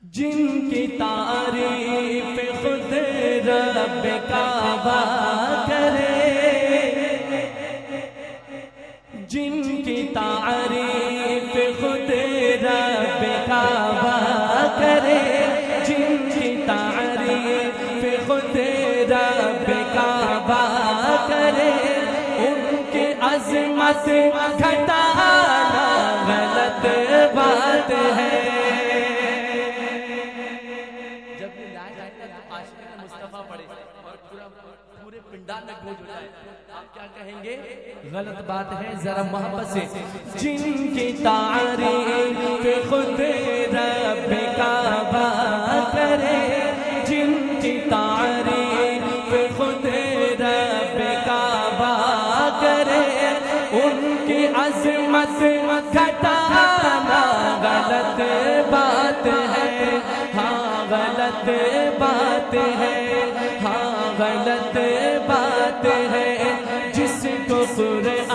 جن کی تعریف خود رب کعبہ کرے، جن کی تعریف خود رب کعبہ کرے، جن کی تعریف خود رب کعبہ کرے، ان کی عظمت گھٹانا غلط بات ہے۔ مصطفیٰ پڑھے اور پورے پنڈال میں گونج ہو جائے، آپ کیا کہیں گے؟ غلط بات ہے، ذرا محبت سے۔ جن کی تعریف خود رب کعبہ کرے، جن کی تعریف خود رب کعبہ کرے، ان کی عظمت گھٹانا غلط بات ہے، ہاں غلط بات ہے، ہاں غلط بات ہے۔ جس کو قرآن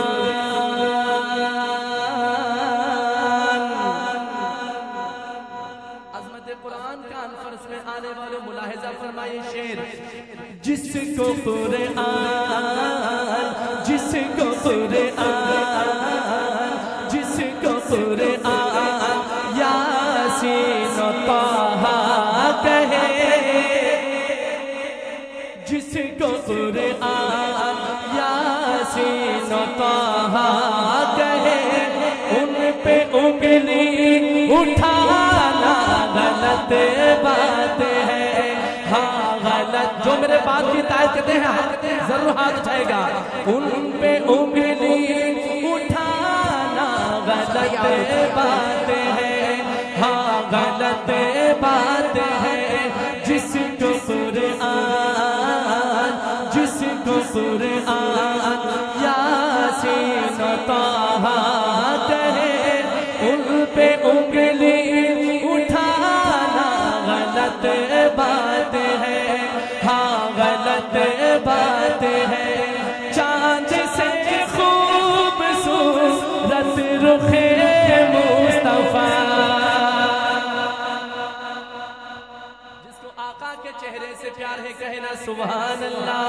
عظمت قرآن کا انفرس میں آنے والے ملاحظہ فرمائے شعر، جس کو قرآن، جس کو قرآن، جس کو قرآن یاسین و طٰہٰ کہے، جس کو قرآن یاسین و طٰہٰ کہے، ان پہ انگلی اٹھانا غلط بات ہے، ہاں غلط۔ جو میرے بات کی تائید کرتے ہیں ضرور ہاتھ اٹھائے گا۔ ان پہ انگلی اٹھانا غلط بات ہے، ہاں غلط بات ہے۔ جس کو قرآن، جس کو قرآن یاسین و طٰہٰ کہے، ان پہ انگلی اٹھانا غلط بات ہے، ہاں غلط بات ہے۔ چاند سے خوبصورت رخ مصطفیٰ، جس کو آقا کے چہرے سے پیار ہے کہنا سبحان اللہ۔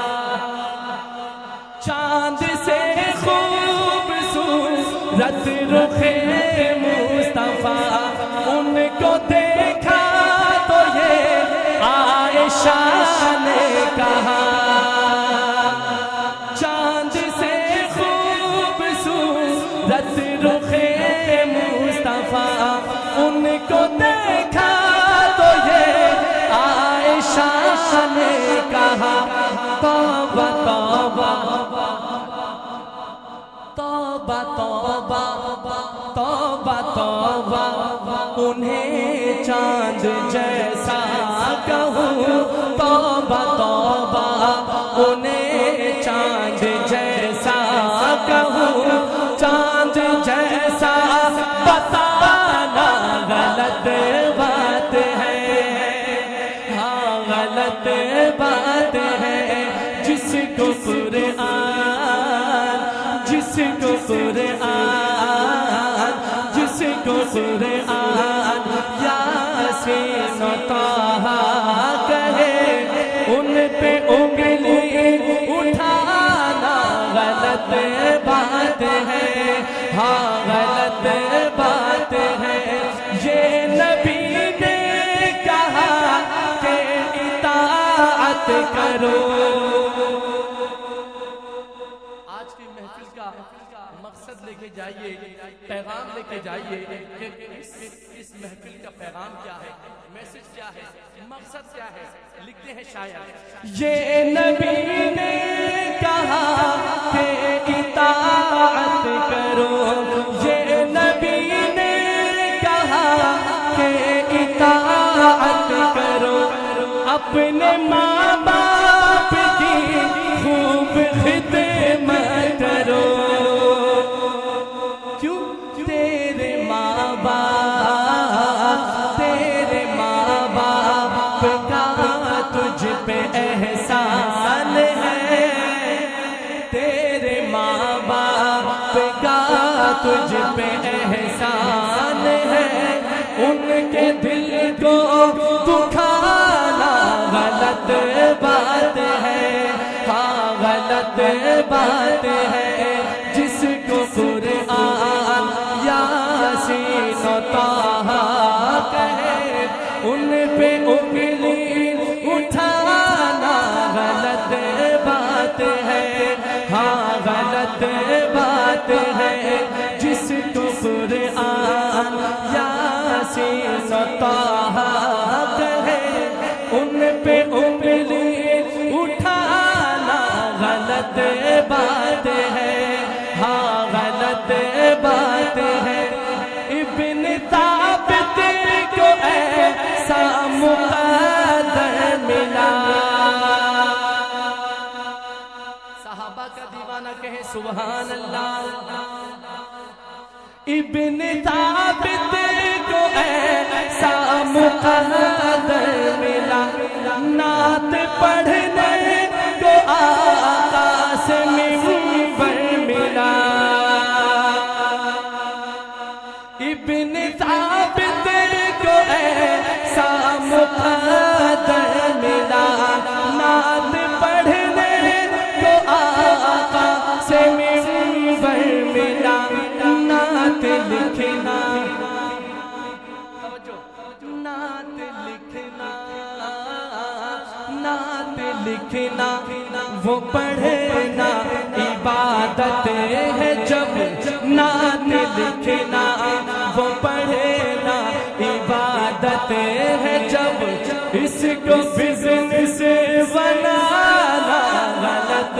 چاند سے خوبصورت رخ مصطفیٰ، ان کو دیکھا تو یہ عائشہ نے کہا، چاند سے خوبصورت رخ مصطفیٰ، ان کو دیکھا تو یہ عائشہ نے کہا، توبہ توبہ توبہ توبہ توبہ توبہ، انہیں چاند جیسا کہوں، توبہ توبہ انہیں چاند جیسا کہوں، چاند جیسا بتانا غلط بات ہے، ہاں غلط بات ہے۔ جس کو قرآن، جس کو قرآن، جس کو قرآن یاسین و طٰہٰ کہے، ان پہ انگلی اٹھانا غلط بات ہے، ہاں غلط بات ہے۔ یہ نبی نے کہا کہ اطاعت کرو۔ آج کی محفل کا مقصد لے کے جائیے، پیغام لے کے جائیے کہ اس محفل کا پیغام کیا ہے، میسج کیا ہے، مقصد کیا ہے۔ لکھتے ہیں شاعر، یہ نبی نے کہا کہ اطاعت کرو، یہ نبی نے کہا کہ اطاعت کرو، اپنے ماں باپ کی خوب خدمت کرو، کیوں تیرے ماں باپ، تیرے ماں باپ کا تجھ پہ احسان ہے، تیرے ماں باپ کا تجھ پہ احسان ہے، ان کے دل کو دکھانا غلط بات ہے، ہاں غلط بات ہے، جس کو قرآن یاسین و طٰہٰ کہے ان پہ انگلی اٹھانا غلط بات ہے، ہاں غلط بات ہے، جس کو قرآن یاسین و طٰہٰ کہے ان پہ انگلی اٹھانا غلط بات ہے، ہاں غلط بات ہے۔ ابن ثابت کو ایسا مقدر ملا، صحابہ کا دیوانہ کہے سبحان اللہ۔ ابن ثابت کو ایسا مقدر ملا، نعت پڑھنے کو آقا سے منبر ملا۔ ابن ثابت کو ایسا مقدر ملا، نعت پڑھنے کو آقا سے منبر ملا۔ نعت لکھنا، نعت لکھنا، نعت لکھنا وہ پڑھنا عبادت ہے جب، نعت لکھنا وہ پڑھنا عبادت ہے جب، اس کو بزنس بنانا غلط۔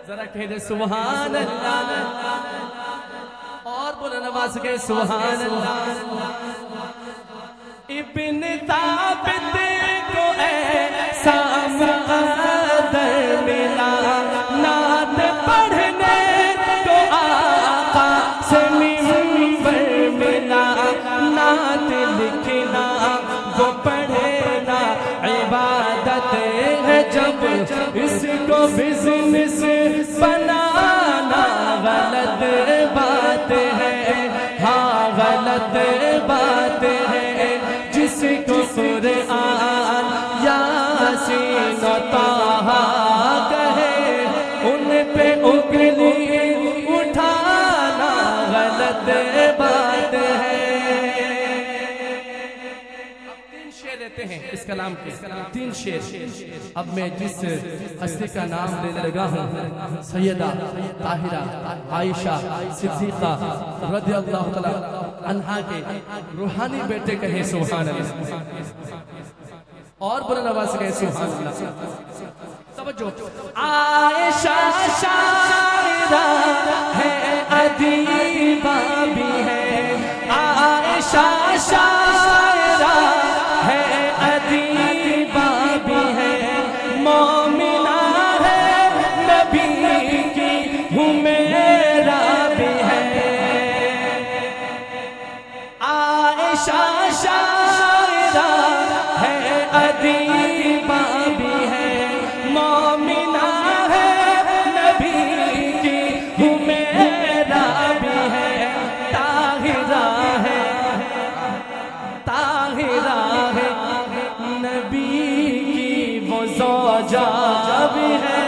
ذرا کہہ دے سبحان اللہ، اور بلند آواز کے سبحان اللہ۔ ابن ثابت کو ایسا مقدر ملا، نعت پڑھنے کو آقا سے منبر ملا۔ نعت لکھنا وہ پڑھنا عبادت ہے جب، اس کو بزنس بنانا غلط بات ہے، ہاں غلط بات ہے، جس کو قرآن یاسین و طٰہٰ کہے ان پہ انگلی اٹھانا غلط بات ہے۔ تین شعر رہتے ہیں اس کلام کے، تین شعر۔ اب میں جس ہستی کا نام لینے لگا ہوں، سیدہ طاہرہ عائشہ صدیقہ رضی اللہ تعالی عنہا کے روحانی بیٹے کہیں سبحان اللہ، اور بلند آواز سے کہیں سبحان اللہ۔ توجہ، عائشہ شاعرہ ہے، ادیبہ بھی ہے، عائشہ شاعرہ ہے، ادیبہ بھی ہے، مومنہ ہے، نبی کی حمیرہ بھی ہے۔ عائشہ شاعرہ ہے، ادیبہ بھی ہے، مومنہ ہے، نبی کی حمیرہ بھی ہے، طاہرہ ہے، طاہرہ ہے، نبی کی وہ زوجہ بھی ہے،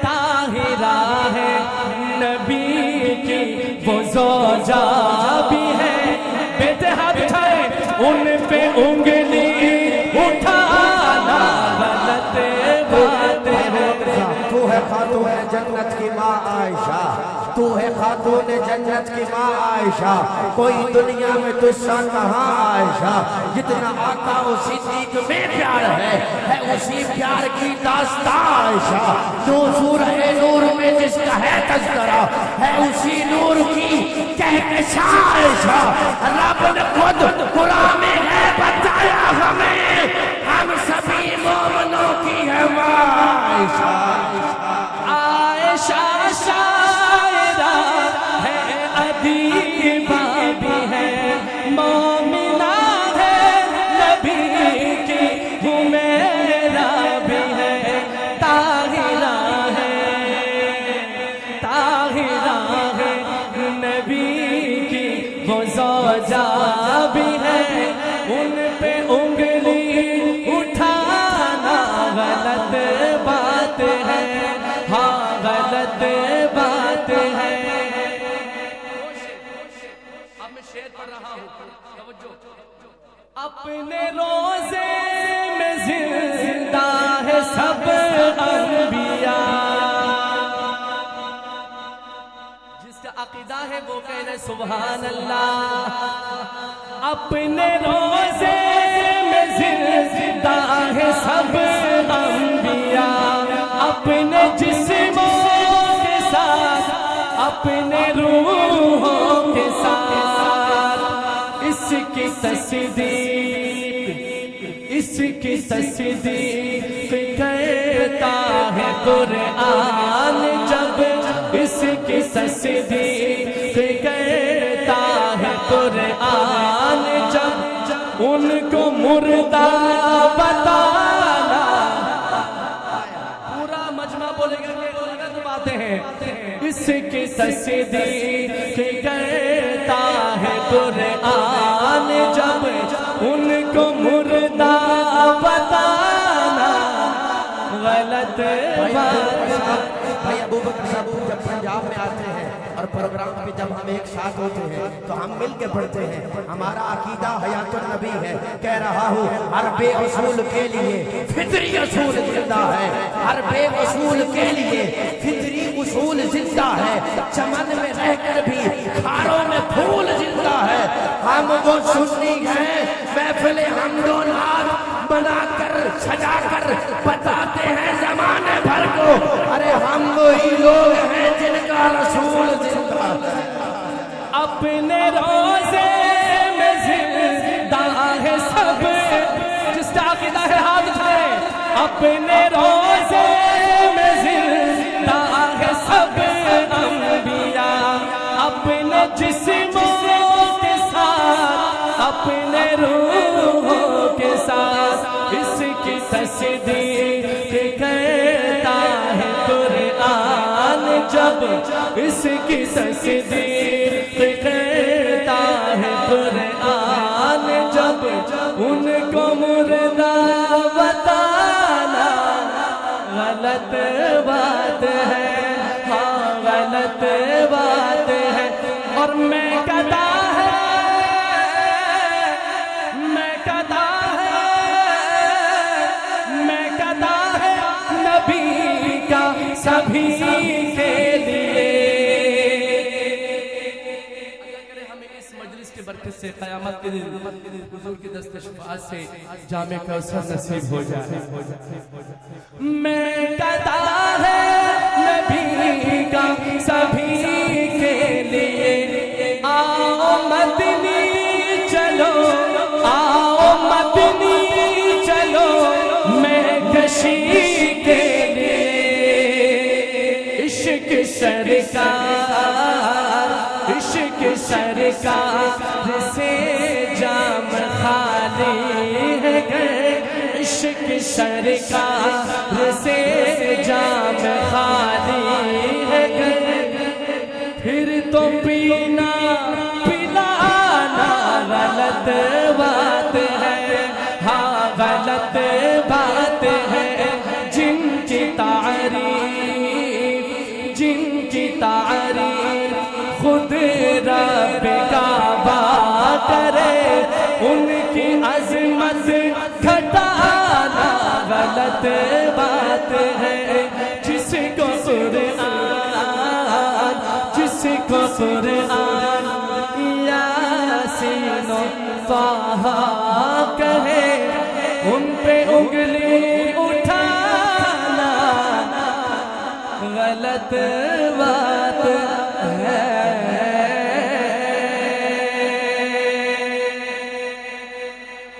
طاہرہ ہے، نبی کی وہ زوجہ بھی ہے۔ بیٹے ہاتھ اٹھائے، ان پہ انگلی اٹھانا غلط بات ہے۔ تو ہے خاتون جنت کی ماں عائشہ، تو ہے خاتون جنت کی ماں عائشہ، کوئی دنیا میں تجھ سا کہاں عائشہ، جتنا آقا و صدیق میں پیار ہے اسی پیار کی داستان عائشہ، جو سورہ نور میں جس کا ہے تذکرہ ہے اسی نور کی کہکشاں عائشہ۔ رب نے خود قرآن میں ہے بتایا ہمیں، ہم سبھی مومنوں کی ہے ماں عائشہ۔ عائشہ شاعرہ ہے، ادیبہ بھی ہے، مومنہ ہے، نبی کی حمیرہ بھی ہے، طاہرہ ہے، طاہرہ ہے، نبی کی وہ زوجہ اپنے روزے میں زندہ ہے سب انبیاء، جس کا عقیدہ ہے وہ کہنا سبحان اللہ۔ اپنے روزے میں زندہ ہے سب انبیاء، اپنے جسموں کے ساتھ اپنے روحوں کے ساتھ، اس کی تصدیق کرتا ہے قرآن، جب اس کی تصدیق کرتا ہے قرآن، جب ان کو مردہ بتانا، پورا مجمع بولے گا کہ غلط باتیں ہیں، اس کی تصدیق کرتا ہے قرآن، جب ان کو مردہ بتانا غلط بات۔ بھائی ابو بکر صاحب جب پنجاب میں آتے ہیں اور پروگرام پہ جب ہم ایک ساتھ ہوتے ہیں تو ہم مل کے پڑھتے ہیں، ہمارا عقیدہ حیات النبی ہے، کہہ رہا ہوں ہر بے اصول کے لیے فطری اصول زندہ ہے، ہر بے اصول کے لیے فطری اصول زندہ ہے، چمن میں رہ کر بھی کھاروں میں پھول زندہ ہے۔ ہم وہ سنی ہیں محفل حمد و نعت بنا کر سجا کر بتاتے ہیں زمانے بھر کو، ارے ہم وہی لوگ ہیں جن کا رسول زندہ ہے۔ اپنے روزے میں زندہ ہے سب، جس کا عقیدہ ہے ہاتھ اٹھائیں۔ اپنے روزے میں زندہ ہے سب انبیاء، اپنے جسموں کے ساتھ اپنے روحوں کے ساتھ، اس کی تصدیق کرتا ہے قرآن، جب اس کی تصدیق کرتا ہے قرآن، جب ان کو مردہ بتانا غلط بات ہے، ہاں غلط بات ہے۔ اور میں کہتا سبھی کے لیے، اللہ کرے ہمیں اس مجلس کے برکت سے قیامت کے دن حضور کی دست شفاعت سے جامع کوثر نصیب ہو جائے۔ میں کہتا ہے نبی کا سبھی کے لیے، آؤ مدنی چلو، آؤ مدنی چلو، میں کشی کے سرکار، عشق سرکار سے جام خالی ہے گئے، عشق سرکار سے جام خالی ہے گئے، پھر تو پینا پلانا غلط بات ہے، ہاں غلط بات ہے۔ جن کی تعریف خود رب کعبہ کرے، ان کی عظمت گھٹانا غلط بات ہے۔ جس کو قرآن یاسین و طٰہٰ کہے، ان پہ انگلی اٹھانا غلط بات ہے۔